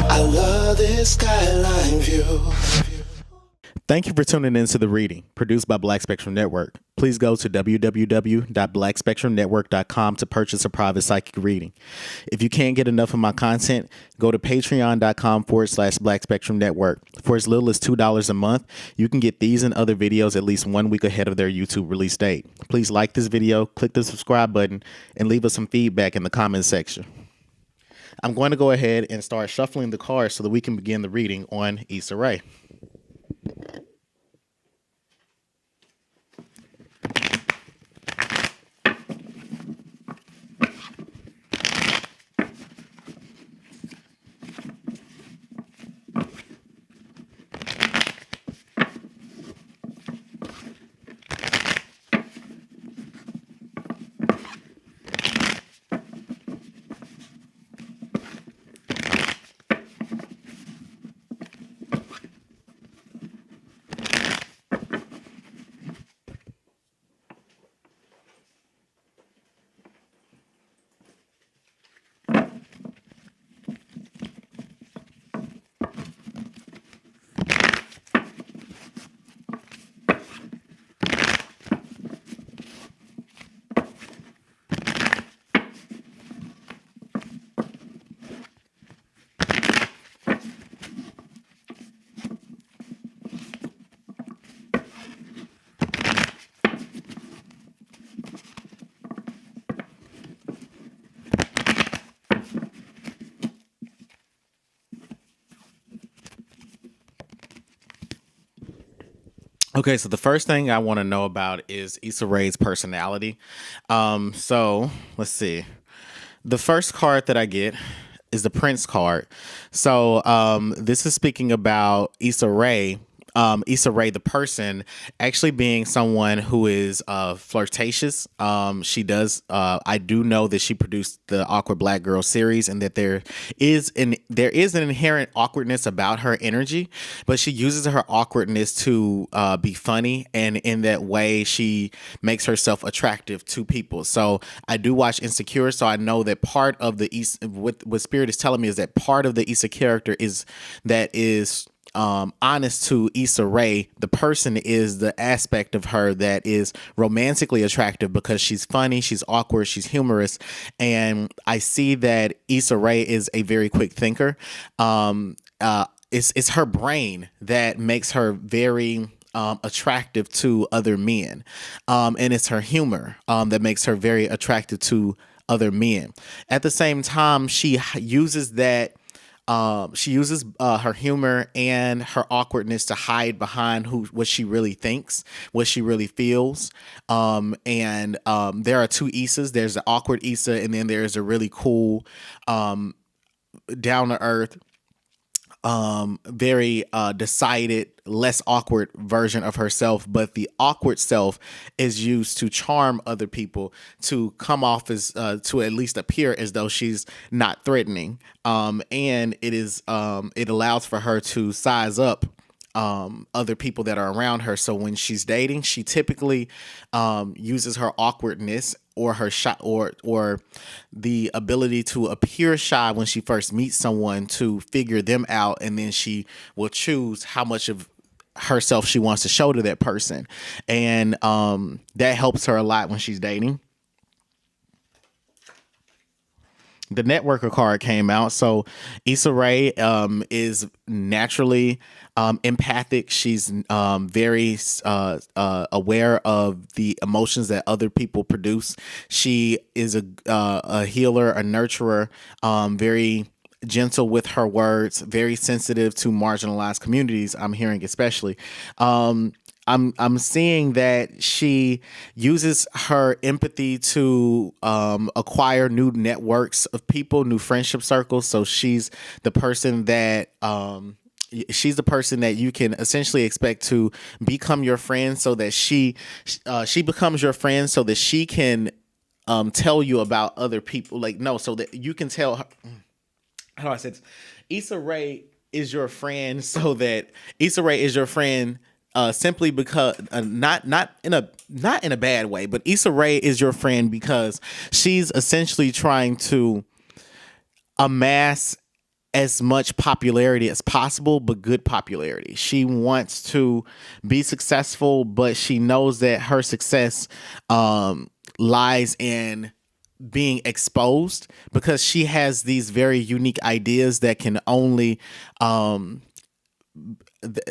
I love this skyline view. Thank you for tuning in to The Reading, produced by Black Spectrum Network. Please go to www.blackspectrumnetwork.com to purchase a private psychic reading. If you can't get enough of my content, go to patreon.com/Black Spectrum Network. For as little as $2 a month, you can get these and other videos at least 1 week ahead of their YouTube release date. Please like this video, click the subscribe button, and leave us some feedback in the comments section. I'm going to go ahead and start shuffling the cards so that we can begin the reading on Issa Rae. Okay, so the first thing I want to know about is Issa Rae's personality. So let's see. The first card that I get is the Prince card. So this is speaking about Issa Rae. Issa Rae, the person, actually being someone who is flirtatious. She does. I do know that she produced the Awkward Black Girl series, and that there is an inherent awkwardness about her energy, but she uses her awkwardness to be funny, and in that way, she makes herself attractive to people. So I do watch Insecure, so I know that part of the Issa, what Spirit is telling me is that part of the Issa character is honest to Issa Rae. The person is the aspect of her that is romantically attractive because she's funny, she's awkward, she's humorous, and I see that Issa Rae is a very quick thinker. It's her brain that makes her very attractive to other men, and it's her humor that makes her very attractive to other men. At the same time, she uses that. She uses her humor and her awkwardness to hide behind what she really thinks, what she really feels. And there are two Issas. There's the awkward Issa, and then there's a really cool, down to earth, very decided, less awkward version of herself. But the awkward self is used to charm other people, to come off as to at least appear as though she's not threatening, and it allows for her to size up other people that are around her. So when she's dating, she typically uses her awkwardness or her shy, or the ability to appear shy when she first meets someone, to figure them out, and then she will choose how much of herself she wants to show to that person, and that helps her a lot when she's dating. The Networker card came out. So Issa Rae is naturally empathic. She's very aware of the emotions that other people produce. She is a healer, a nurturer, very gentle with her words, very sensitive to marginalized communities. I'm hearing especially. I'm seeing that she uses her empathy to acquire new networks of people, new friendship circles. So she's the person that you can essentially expect to become your friend, so that she becomes your friend, so that she can tell you about other people. So that you can tell her. How do I say this? Issa Rae is your friend, so that Issa Rae is your friend simply because not in a bad way, but Issa Rae is your friend because she's essentially trying to amass as much popularity as possible, but good popularity. She wants to be successful, but she knows that her success lies in being exposed because she has these very unique ideas that can only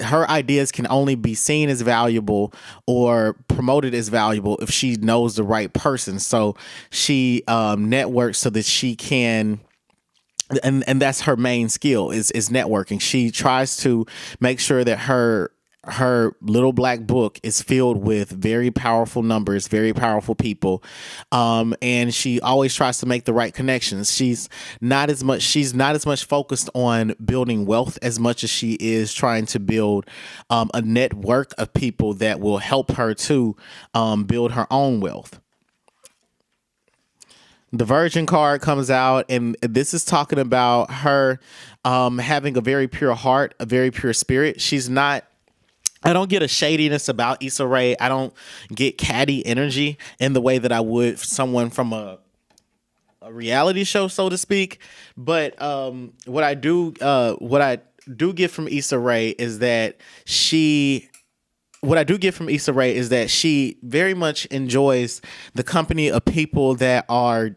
her ideas can only be seen as valuable or promoted as valuable if she knows the right person. So she networks so that she can, and that's her main skill is networking. She tries to make sure that her little black book is filled with very powerful numbers, very powerful people, and she always tries to make the right connections. She's not as much focused on building wealth as much as she is trying to build a network of people that will help her to build her own wealth. The Virgin card comes out, and this is talking about her having a very pure heart, a very pure spirit. She's not. I don't get a shadiness about Issa Rae. I don't get catty energy in the way that I would someone from a reality show, so to speak. But what I do get from Issa Rae is that she. What I do get from Issa Rae is that she very much enjoys the company of people that are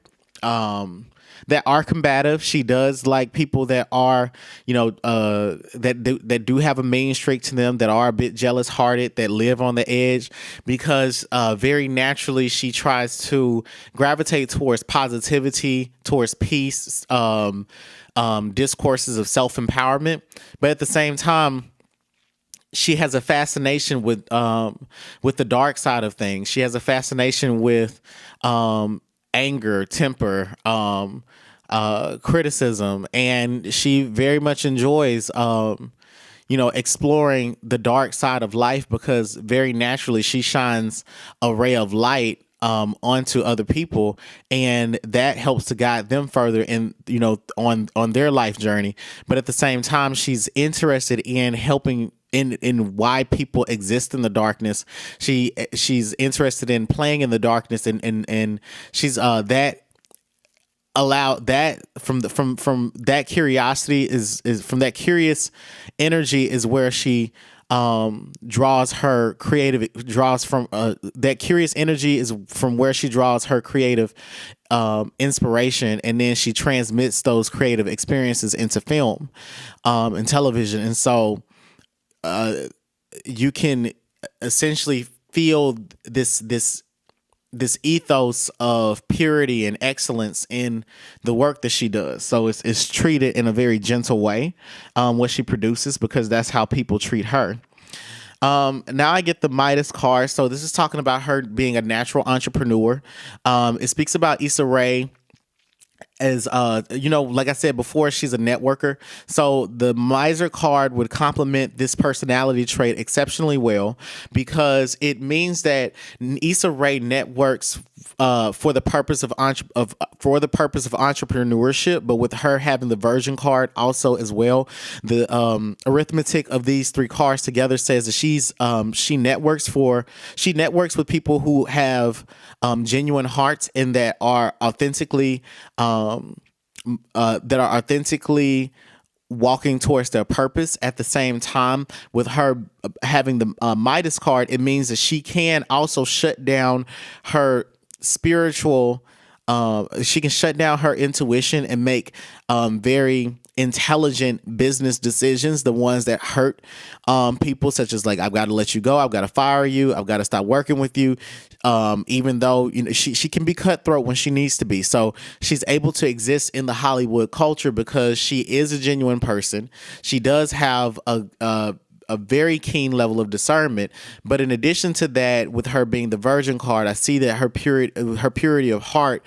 combative. She does like people that are, that do have a mean streak to them, that are a bit jealous hearted, that live on the edge, because very naturally she tries to gravitate towards positivity, towards peace, discourses of self-empowerment. But at the same time, she has a fascination with the dark side of things. She has a fascination with anger, temper, criticism, and she very much enjoys exploring the dark side of life because very naturally she shines a ray of light onto other people, and that helps to guide them further in on their life journey. But at the same time, she's interested in helping in why people exist in the darkness. She's interested in playing in the darkness, and she's that allow that from that curiosity is from that curious energy is where she draws her creative draws from that curious energy is from where she draws her creative inspiration, and then she transmits those creative experiences into film and television. And so you can essentially feel this ethos of purity and excellence in the work that she does. So it's treated in a very gentle way, what she produces, because that's how people treat her. Now I get the Midas card. So this is talking about her being a natural entrepreneur. It speaks about Issa Rae as like I said before, she's a networker. So the miser card would complement this personality trait exceptionally well, because it means that Issa Rae networks for the purpose of entrepreneurship. But with her having the Virgin card also as well, the arithmetic of these three cards together says that she networks with people who have genuine hearts and that are authentically walking towards their purpose. At the same time, with her having the Midas card, it means that she can also shut down her spiritual she can shut down her intuition and make very intelligent business decisions, the ones that hurt people, such as like, I've got to let you go, I've got to fire you, I've got to stop working with you, even though she can be cutthroat when she needs to be. So she's able to exist in the Hollywood culture because she is a genuine person. She does have a very keen level of discernment. But in addition to that, with her being the Virgin card, I see that her purity of heart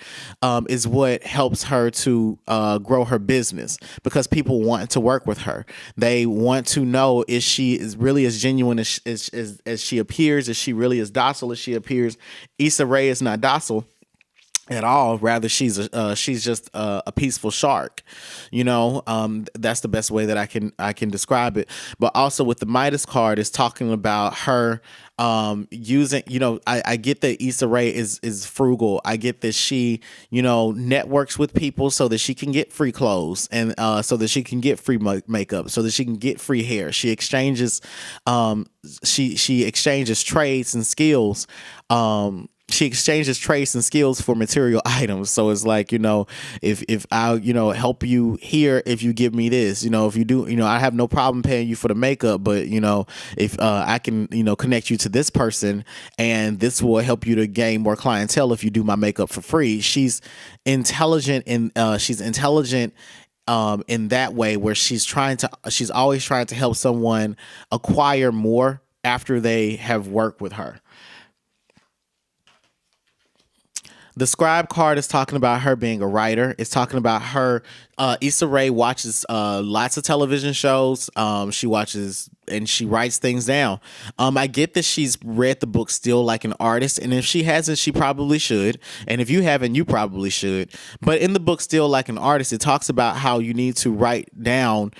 is what helps her to grow her business, because people want to work with her. They want to know, is she really as genuine as she appears? Is she really as docile as she appears? Issa Rae is not docile. at all. Rather, she's just a peaceful shark. That's the best way that I can describe it. But also with the Midas card, is talking about her using. I get that Issa Rae is frugal. I get that she networks with people so that she can get free clothes, and so that she can get free makeup, so that she can get free hair. She exchanges trades and skills. She exchanges traits and skills for material items. So it's like, if I, help you here, if you give me this, if you do, I have no problem paying you for the makeup, but if I can, connect you to this person, and this will help you to gain more clientele if you do my makeup for free. She's intelligent, and she's intelligent in that way, where she's always trying to help someone acquire more after they have worked with her. The scribe card is talking about her being a writer. It's talking about her. Issa Rae watches lots of television shows. She watches and she writes things down. I get that she's read the book Still Like an Artist, and if she hasn't, she probably should. And if you haven't, you probably should. But in the book Still Like an Artist, it talks about how you need to write down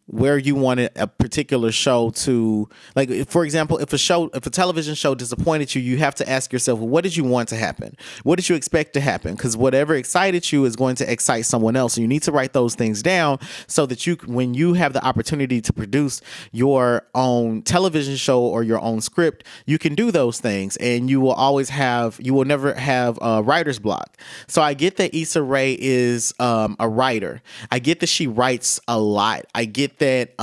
where you wanted a particular show to, like, for example, if a television show disappointed you, you have to ask yourself, well, what did you want to happen? What did you expect to happen? Because whatever excited you is going to excite someone else. So you need to write those things down so that when you have the opportunity to produce your own television show or your own script, you can do those things, and you will never have a writer's block. So I get that Issa Rae is a writer. I get that she writes a lot. I get that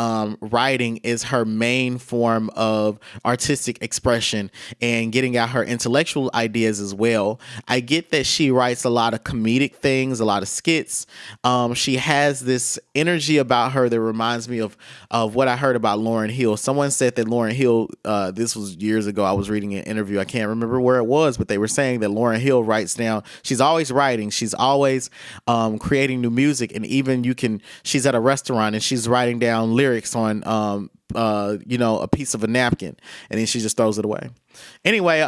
writing is her main form of artistic expression and getting out her intellectual ideas as well. I get that she writes a lot of comedic things, a lot of skits. She has this energy about her that reminds me of what I heard about Lauryn Hill. Someone said that Lauryn Hill, this was years ago, I was reading an interview, I can't remember where it was, but they were saying that Lauryn Hill writes down, she's always writing, she's always creating new music, and even she's at a restaurant and she's writing down lyrics on a piece of a napkin, and then she just throws it away. Anyway,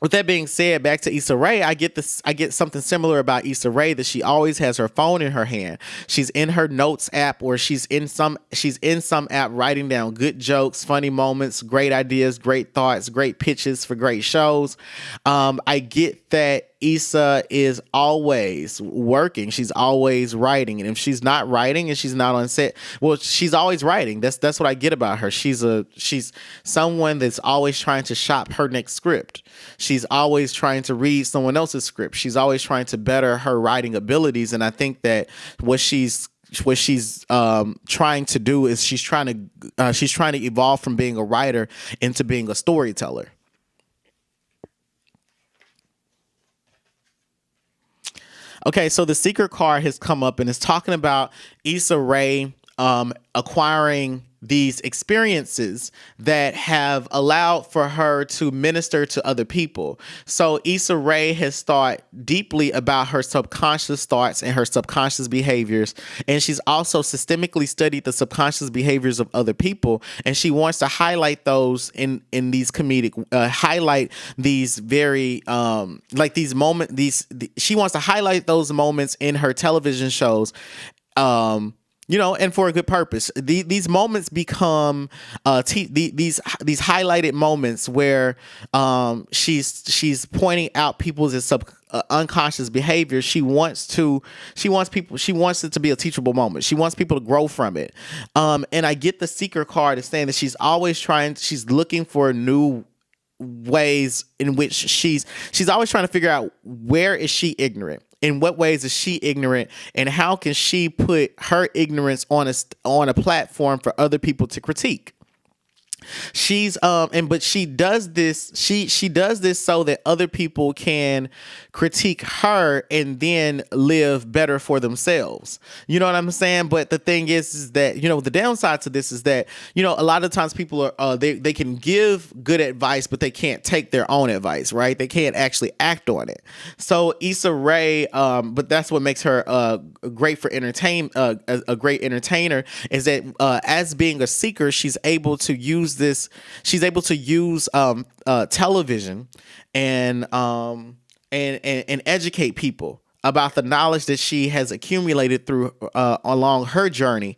with that being said, back to Issa Rae, I get something similar about Issa Rae, that she always has her phone in her hand. She's in her notes app, or she's in some app writing down good jokes, funny moments, great ideas, great thoughts, great pitches for great shows. I get that Issa is always working. She's always writing. And if she's not writing and she's not on set, well, she's always writing. That's what I get about her. She's someone that's always trying to shop her next script. She's always trying to read someone else's script. She's always trying to better her writing abilities. And I think that what she's trying to do is she's trying to evolve from being a writer into being a storyteller. Okay, so the secret card has come up and it's talking about Issa Rae acquiring these experiences that have allowed for her to minister to other people. So Issa Rae has thought deeply about her subconscious thoughts and her subconscious behaviors, and she's also systemically studied the subconscious behaviors of other people, and she wants to highlight those in these comedic highlight these very like these moments. She wants to highlight those moments in her television shows. And for a good purpose. These moments become these highlighted moments where she's pointing out people's unconscious behavior. She wants it to be a teachable moment. She wants people to grow from it. And I get the seeker card is saying that she's looking for new ways in which she's always trying to figure out, where is she ignorant? In what ways is she ignorant, and how can she put her ignorance on a platform for other people to critique? But she does this so that other people can critique her and then live better for themselves. You know what I'm saying? But the thing is that, the downside to this is that, a lot of times people are, they can give good advice, but they can't take their own advice, right? They can't actually act on it. So Issa Rae, but that's what makes her great for a great entertainer, is that as being a seeker, she's able to use television and and educate people about the knowledge that she has accumulated through along her journey,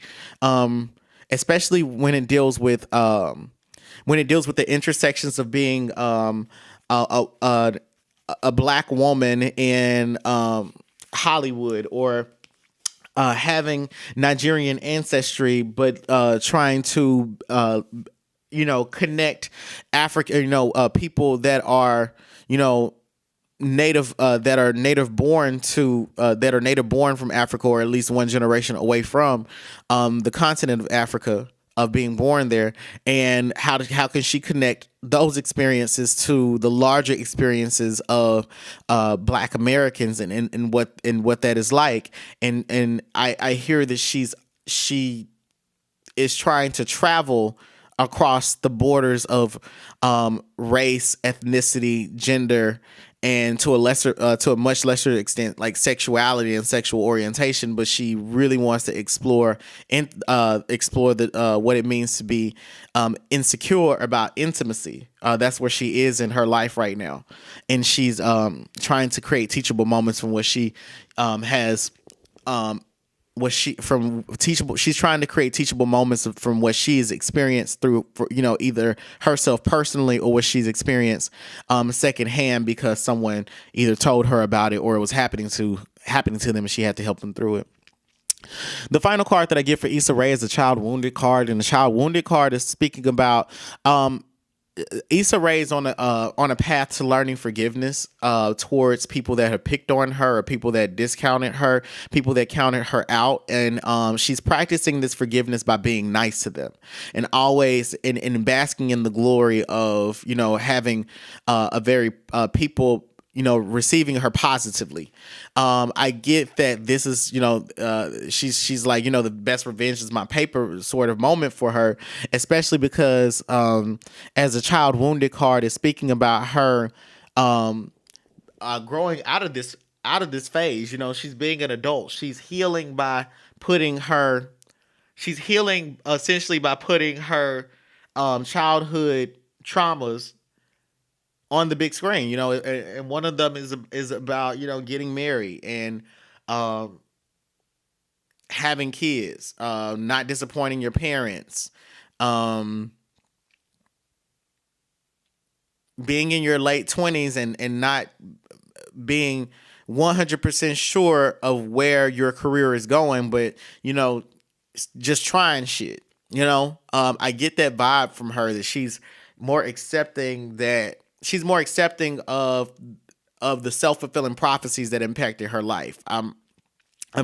especially when it deals with the intersections of being a, a, a black woman in Hollywood, or having Nigerian ancestry, but trying to connect Africa, people that are native that are native born from Africa, or at least one generation away from the continent of Africa, of being born there, and how can she connect those experiences to the larger experiences of Black Americans, and what that is like. And I hear that she is trying to travel across the borders of race, ethnicity, gender, and to a much lesser extent, like sexuality and sexual orientation. But she really wants to explore the what it means to be insecure about intimacy. That's where she is in her life right now, and she's trying to create teachable moments from what she has. She's trying to create teachable moments from what she's experienced through, either herself personally, or what she's experienced secondhand, because someone either told her about it, or it was happening to them, and she had to help them through it. The final card that I get for Issa Rae is the Child Wounded card, and the Child Wounded card is speaking about Issa Rae is on a path to learning forgiveness towards people that have picked on her, or people that discounted her, people that counted her out, and she's practicing this forgiveness by being nice to them, and always in basking in the glory of having a very people receiving her positively. I get that this is, she's like, the best revenge is my paper sort of moment for her, especially because as a Child Wounded card is speaking about her growing out of this phase. She's being an adult. She's healing essentially by putting her childhood traumas on the big screen, and one of them is about getting married, and having kids, not disappointing your parents, being in your late 20s, and not being 100% sure of where your career is going, but just trying shit. I get that vibe from her, that she's more accepting of the self-fulfilling prophecies that impacted her life. I'm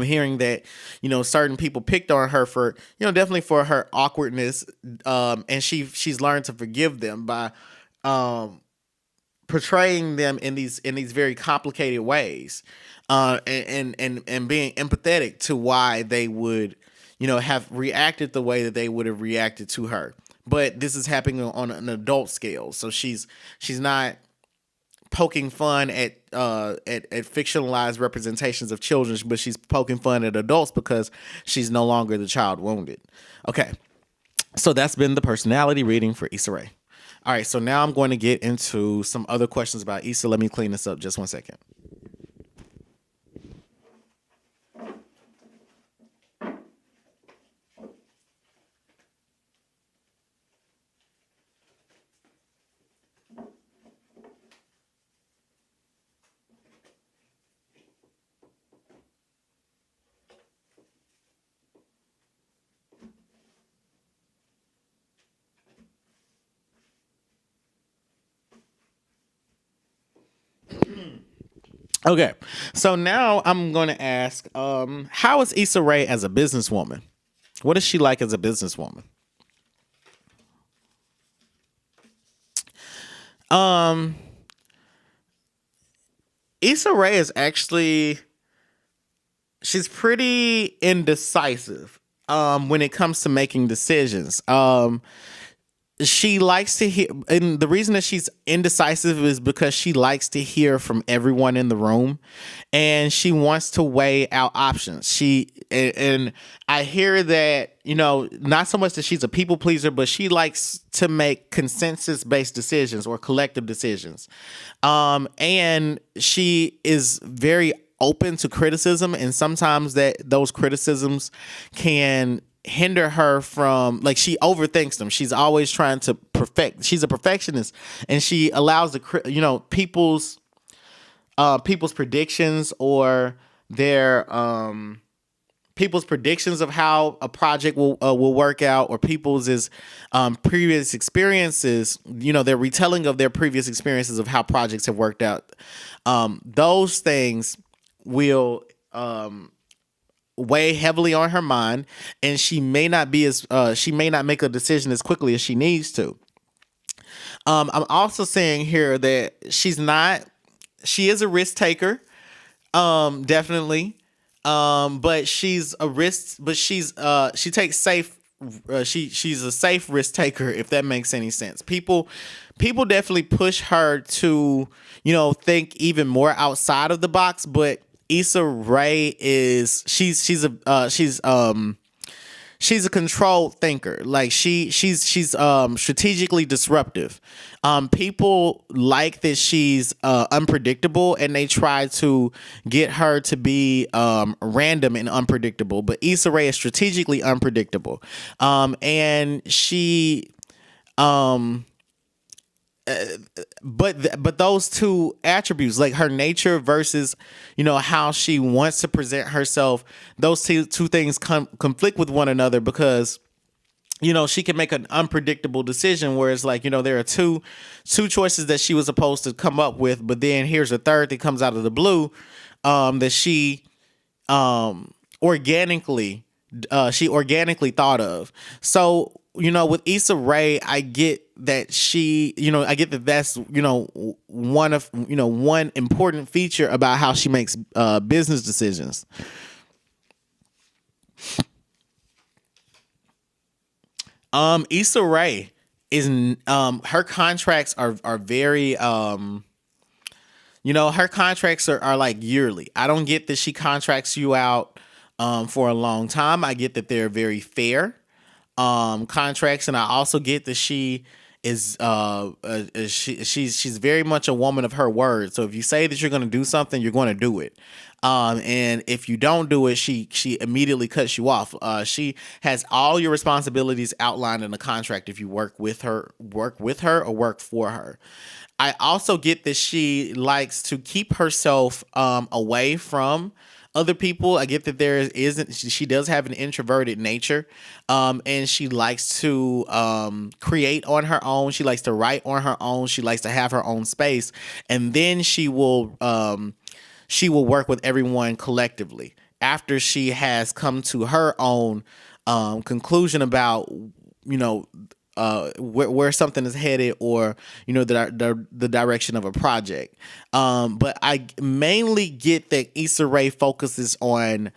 hearing that certain people picked on her for definitely for her awkwardness, and she's learned to forgive them by portraying them in these very complicated ways, and being empathetic to why they would have reacted the way that they would have reacted to her. But this is happening on an adult scale, so she's not poking fun at fictionalized representations of children, but she's poking fun at adults because she's no longer the child wounded. Okay, so that's been the personality reading for Issa Rae. All right, so now I'm going to get into some other questions about Issa. Let me clean this up just 1 second. Okay, so now I'm going to ask, how is Issa Rae as a businesswoman? What is she like as a businesswoman? Issa Rae is actually, she's pretty indecisive when it comes to making decisions. she likes to hear, and the reason that she's indecisive is because she likes to hear from everyone in the room, and she wants to weigh out options. And I hear that, not so much that she's a people pleaser, but she likes to make consensus based decisions or collective decisions. And she is very open to criticism, and sometimes those criticisms can hinder her from, like, she overthinks them. She's always trying to perfect. She's a perfectionist, and she allows people's predictions, or their people's predictions of how a project will work out, or people's previous experiences, their retelling of their previous experiences of how projects have worked out. Those things will weigh heavily on her mind, and she may not make a decision as quickly as she needs to. I'm also saying here that she is a risk taker, definitely. But she's a risk, but she takes safe. She's a safe risk taker, if that makes any sense. People definitely push her to, think even more outside of the box, but Issa Rae she's a controlled thinker. Like, she's strategically disruptive. People like that she's unpredictable, and they try to get her to be random and unpredictable. But Issa Rae is strategically unpredictable, and she. But those two attributes, like her nature versus, how she wants to present herself, those two things conflict with one another, because she can make an unpredictable decision, whereas, like, there are two choices that she was supposed to come up with, but then here's a third that comes out of the blue, that she organically thought of. So, with Issa Rae, I get that that's, one important feature about how she makes business decisions. Issa Rae is, her contracts are very, her contracts are like yearly. I don't get that she contracts you out for a long time. I get that they're very fair contracts, and I also get that she is she's very much a woman of her word. So if you say that you're going to do something, you're going to do it. And if you don't do it, she immediately cuts you off. She has all your responsibilities outlined in the contract if you work with her or work for her. I also get that she likes to keep herself away from other people. I get that she does have an introverted nature, and she likes to create on her own. She likes to write on her own. She likes to have her own space, and then she will work with everyone collectively after she has come to her own conclusion about where something is headed, or the direction of a project. But I mainly get that Issa Rae focuses on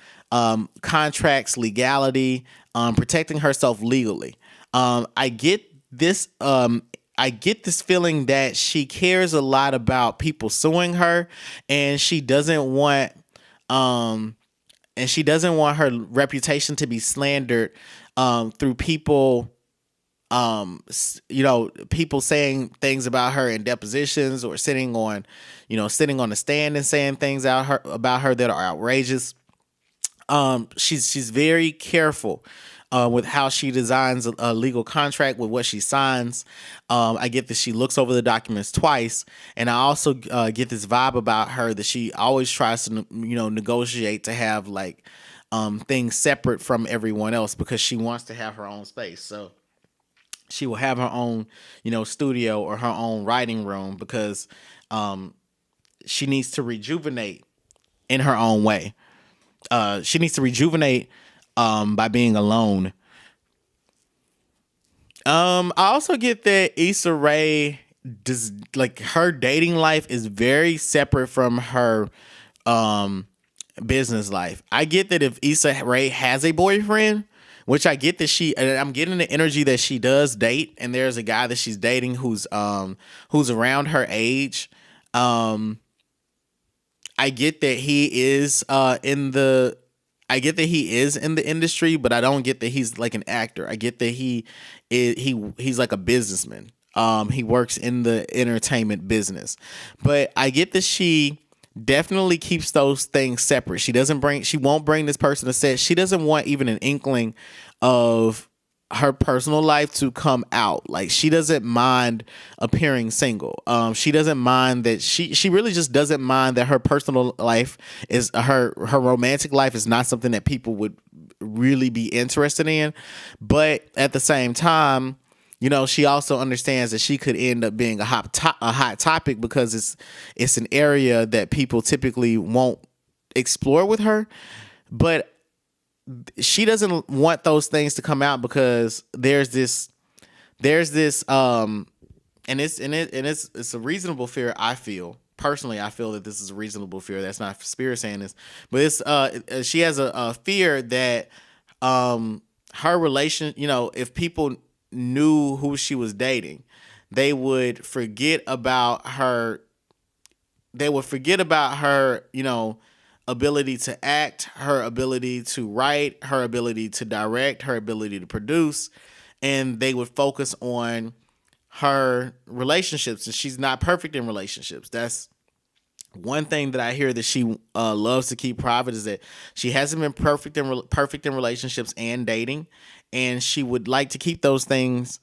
contracts, legality, protecting herself legally. I get this feeling that she cares a lot about people suing her, and she doesn't want her reputation to be slandered through people. People saying things about her in depositions, or sitting on the stand and saying things about her that are outrageous. She's very careful with how she designs a legal contract, with what she signs. I get that she looks over the documents twice, and I also get this vibe about her that she always tries to negotiate to have like things separate from everyone else, because she wants to have her own space. So she will have her own, studio or her own writing room, because she needs to rejuvenate in her own way. She needs to rejuvenate by being alone. I also get that Issa Rae does, like, her dating life is very separate from her business life. I get that if Issa Rae has a boyfriend, which I get that and I'm getting the energy that she does date, and there's a guy that she's dating who's around her age. Um, I get that he is I get that he is in the industry, but I don't get that he's like an actor. I get that he's like a businessman. He works in the entertainment business, but I get that she definitely keeps those things separate. She won't bring this person to set. She doesn't want even an inkling of her personal life to come out. Like, she doesn't mind appearing single. She doesn't mind that she really just doesn't mind that her personal life is her romantic life is not something that people would really be interested in. But at the same time, she also understands that she could end up being a hot topic because it's an area that people typically won't explore with her. But she doesn't want those things to come out because there's this and it's a reasonable fear. I feel personally, that this is a reasonable fear. That's not Spirit saying this, but it's she has a fear that her relation, if people knew who she was dating, they would forget about her. They would forget about her, ability to act, her ability to write, her ability to direct, her ability to produce, and they would focus on her relationships. And she's not perfect in relationships. That's one thing that I hear that she loves to keep private, is that she hasn't been perfect in relationships and dating, and she would like to keep those things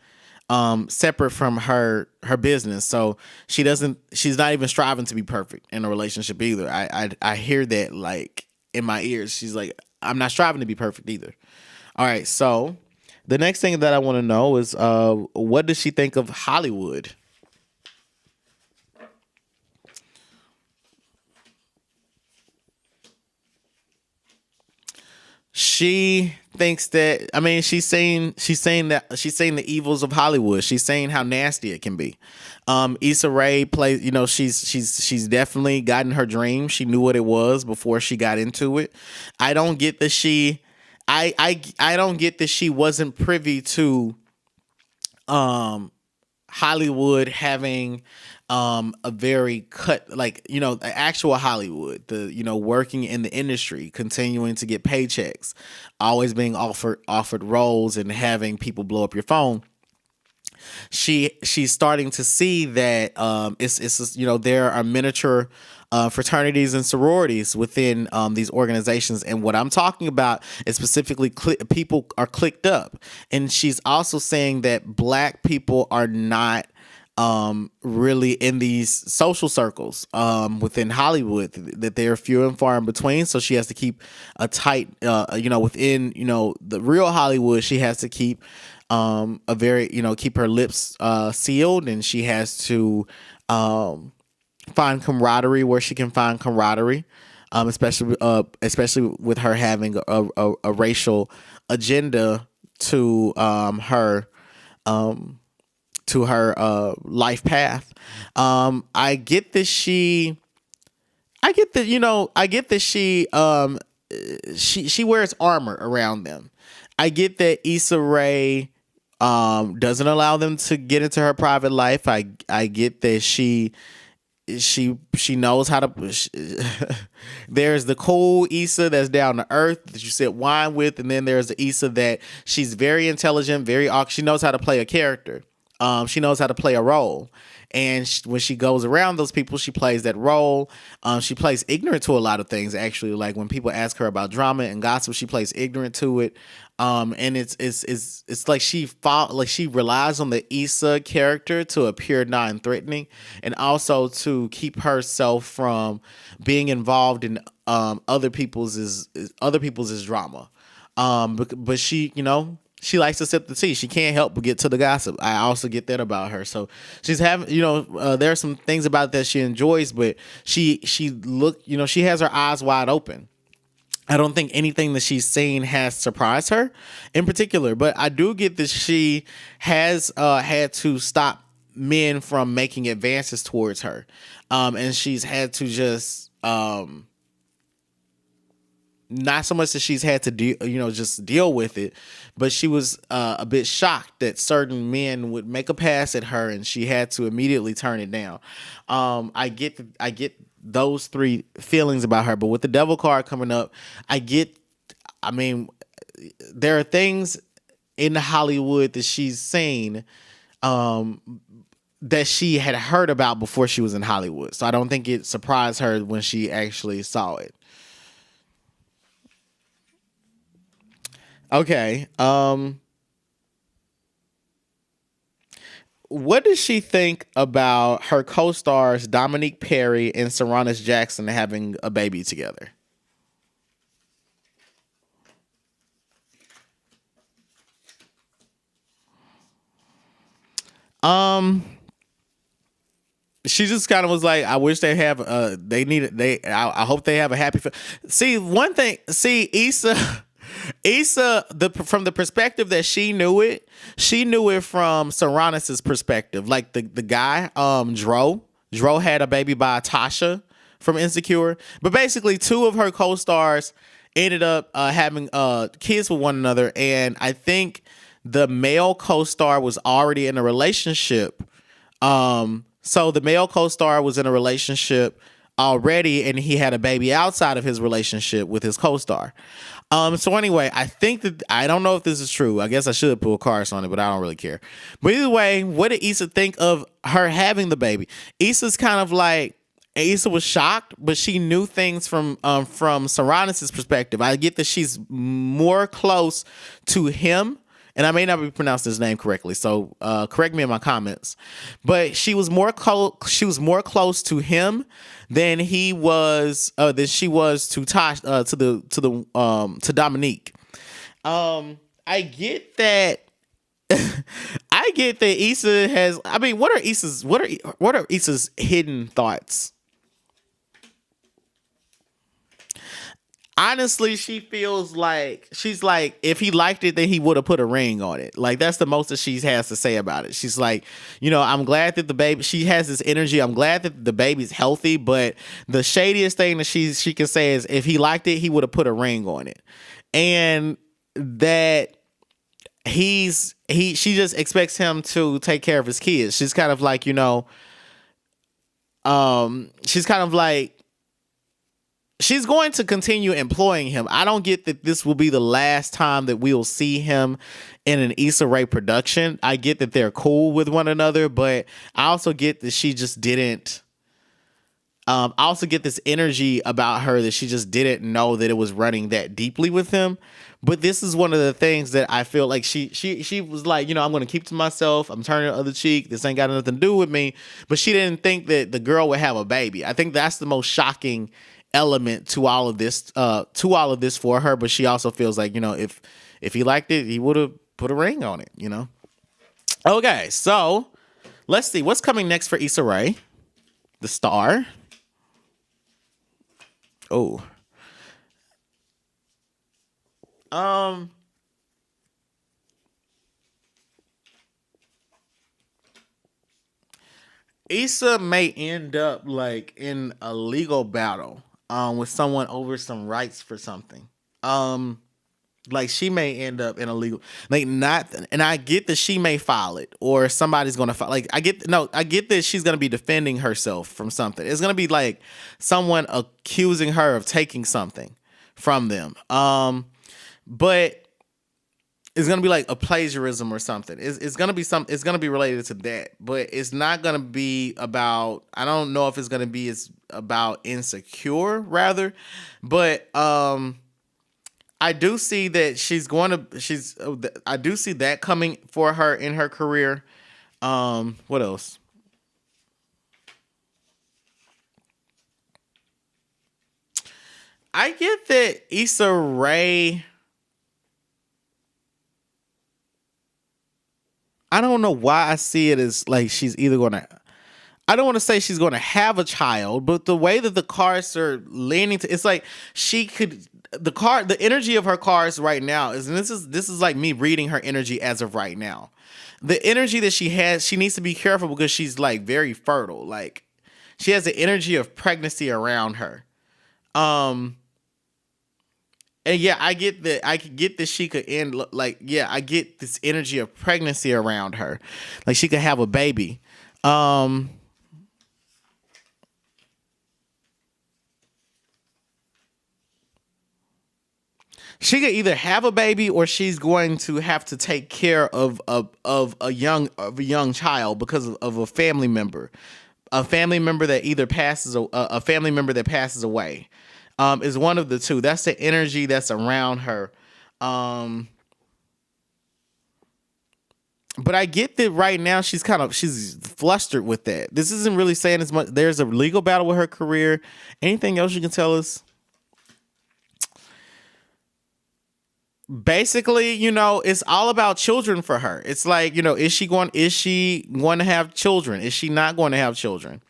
separate from her business. So she's not even striving to be perfect in a relationship either. I hear that like in my ears. She's like, I'm not striving to be perfect either. All right. So the next thing that I want to know is what does she think of Hollywood? She thinks that, she's saying the evils of Hollywood. She's saying how nasty it can be. Issa Rae plays, she's definitely gotten her dream. She knew what it was before she got into it. I don't get that I don't get that she wasn't privy to Hollywood having a very actual Hollywood, working in the industry, continuing to get paychecks, always being offered roles and having people blow up your phone. She's starting to see that there are miniature fraternities and sororities within these organizations, and what I'm talking about is specifically people are clicked up. And she's also saying that Black people are not really in these social circles within Hollywood, that they're few and far in between. So she has to keep a tight within the real Hollywood. She has to keep keep her lips sealed, and she has to find camaraderie where she can find camaraderie, especially with her having a racial agenda to her life path. I get that she wears armor around them. I get that Issa Rae doesn't allow them to get into her private life. I get that she knows how to there's the cool Issa that's down to earth that you sip wine with, and then there's the Issa that she's very intelligent, she knows how to play a character. She knows how to play a role. And when she goes around those people, she plays that role. She plays ignorant to a lot of things, actually. Like when people ask her about drama and gossip, she plays ignorant to it. And it's like she relies on the Issa character to appear non-threatening, and also to keep herself from being involved in other people's drama. But she likes to sip the tea. She can't help but get to the gossip. I also get that about her. So she's having, there are some things about that she enjoys, but she has her eyes wide open. I don't think anything that she's seen has surprised her in particular, but I do get that she has had to stop men from making advances towards her. And she's had to just not so much that she's had to deal, just deal with it, but she was a bit shocked that certain men would make a pass at her and she had to immediately turn it down. I get those three feelings about her, but with the devil card coming up, I mean, there are things in Hollywood that she's seen that she had heard about before she was in Hollywood. So I don't think it surprised her when she actually saw it. Okay. What does she think about her co-stars Dominique Perry and Saranis Jackson having a baby together? Um, she just kind of was like, I wish they have they need it. I hope they have a happy see, one thing, see, Issa, from the perspective that she knew it from Saranis's perspective. Like the guy, Dro had a baby by Tasha from Insecure, but basically two of her co-stars ended up having kids with one another, and I think the male co-star was already in a relationship. So the male co-star was in a relationship already, and he had a baby outside of his relationship with his co-star. So anyway, I don't know if this is true. I guess I should pull cards on it, but I don't really care. But either way, what did Issa think of her having the baby? Issa was shocked, but she knew things from Saranis's perspective. I get that she's more close to him, and I may not be pronouncing his name correctly, so correct me in my comments. But she was more close to him than he was than she was to Tosh to Dominique. I get that. I get that Issa has. I mean, what are Issa's hidden thoughts? Honestly, she feels like she's like, if he liked it, then he would have put a ring on it. Like, that's the most that she has to say about it. She's like, I'm glad that the baby, she has this energy. I'm glad that the baby's healthy, but the shadiest thing that she can say is, if he liked it, he would have put a ring on it. And that she just expects him to take care of his kids. She's kind of like, she's kind of like, she's going to continue employing him. I don't get that this will be the last time that we'll see him in an Issa Rae production. I get that they're cool with one another, but I also get that she just didn't. I also get this energy about her that she just didn't know that it was running that deeply with him. But this is one of the things that I feel like she was like, I'm going to keep to myself. I'm turning the other cheek. This ain't got nothing to do with me. But she didn't think that the girl would have a baby. I think that's the most shocking element to all of this for her. But she also feels like, if he liked it, he would have put a ring on it. Okay, so let's see what's coming next for Issa Rae, the star. Oh, Issa may end up like in a legal battle with someone over some rights for something. Like, she may end up in a legal, like, not, and I get that she may file it, or somebody's gonna file. Like, I get that she's gonna be defending herself from something. It's gonna be like someone accusing her of taking something from them. But it's gonna be like a plagiarism or something. It's gonna be it's gonna be related to that, but it's not gonna be about. I don't know if it's gonna be about Insecure rather, but I do see that I do see that coming for her in her career. What else? I get that Issa Rae. I don't know why I see it as like she's either gonna. I don't want to say she's going to have a child, but the way that the cards are leaning to, it's like she could. The energy of her cards right now is, and this is like me reading her energy as of right now. The energy that she has, she needs to be careful because she's like very fertile. Like, she has the energy of pregnancy around her. And yeah, I get that. I could get that she could end like, yeah, I get this energy of pregnancy around her, like she could have a baby. Um, she could either have a baby or she's going to have to take care of a young child because of a family member that either passes a family member that passes away. Is one of the two. That's the energy that's around her. Um, but I get that right now she's flustered with that. This isn't really saying as much. There's a legal battle with her career. Anything else you can tell us? Basically, it's all about children for her. It's like, is she going to have children? Is she not going to have children?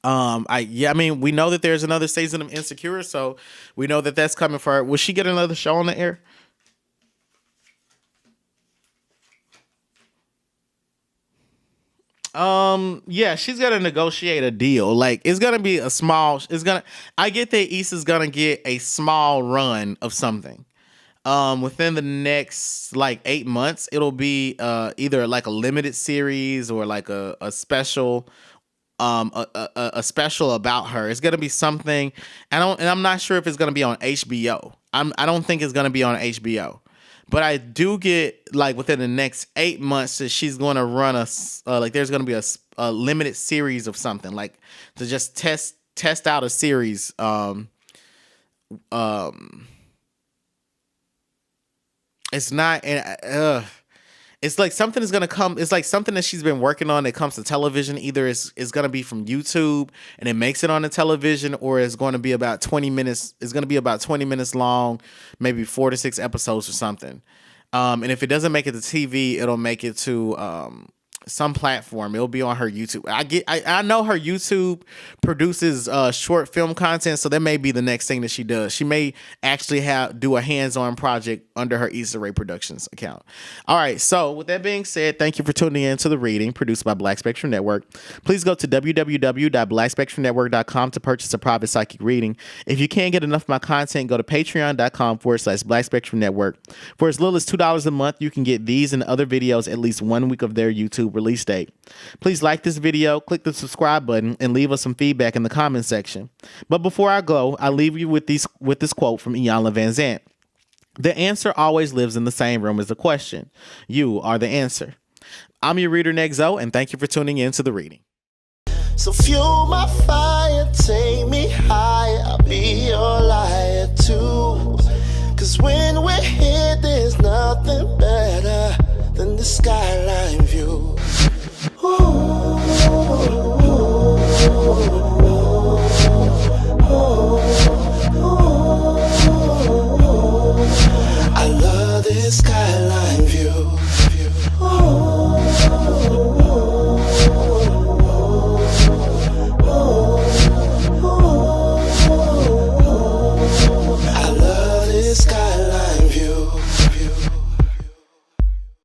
I mean, we know that there's another season of Insecure, so we know that that's coming for her. Will she get another show on the air? Yeah, she's gonna negotiate a deal. Like it's gonna be a small. I get that Issa's gonna get a small run of something. Within the next like 8 months, it'll be either like a limited series or like a special a special about her. It's gonna be something. I'm not sure if it's gonna be on HBO. I don't think it's gonna be on HBO. But I do get like within the next 8 months that she's going to run like there's going to be a limited series of something like to just test out a series. Um, it's not, it's like something is gonna come. It's like something that she's been working on that comes to television. Either it's gonna be from YouTube and it makes it on the television, or it's going to be about 20 minutes. It's gonna be about 20 minutes long, maybe 4 to 6 episodes or something. And if it doesn't make it to TV, it'll make it to some platform. It'll be on her YouTube. I know her YouTube produces short film content, so that may be the next thing that she does. She may actually do a hands-on project under her Issa Rae Productions account. All right, so with that being said, thank you for tuning in to The Reading, produced by Black Spectrum Network. Please go to www.blackspectrumnetwork.com to purchase a private psychic reading. If you can't get enough of my content, go to patreon.com/Black Spectrum Network. For as little as $2 a month, you can get these and other videos at least 1 week of their YouTube release date. Please like this video, click the subscribe button, and leave us some feedback in the comment section. But before I go, I leave you with this quote from Iyanla Vanzant. The answer always lives in the same room as the question. You are the answer. I'm your reader, Nexo, and thank you for tuning in to The Reading. So fuel my fire, take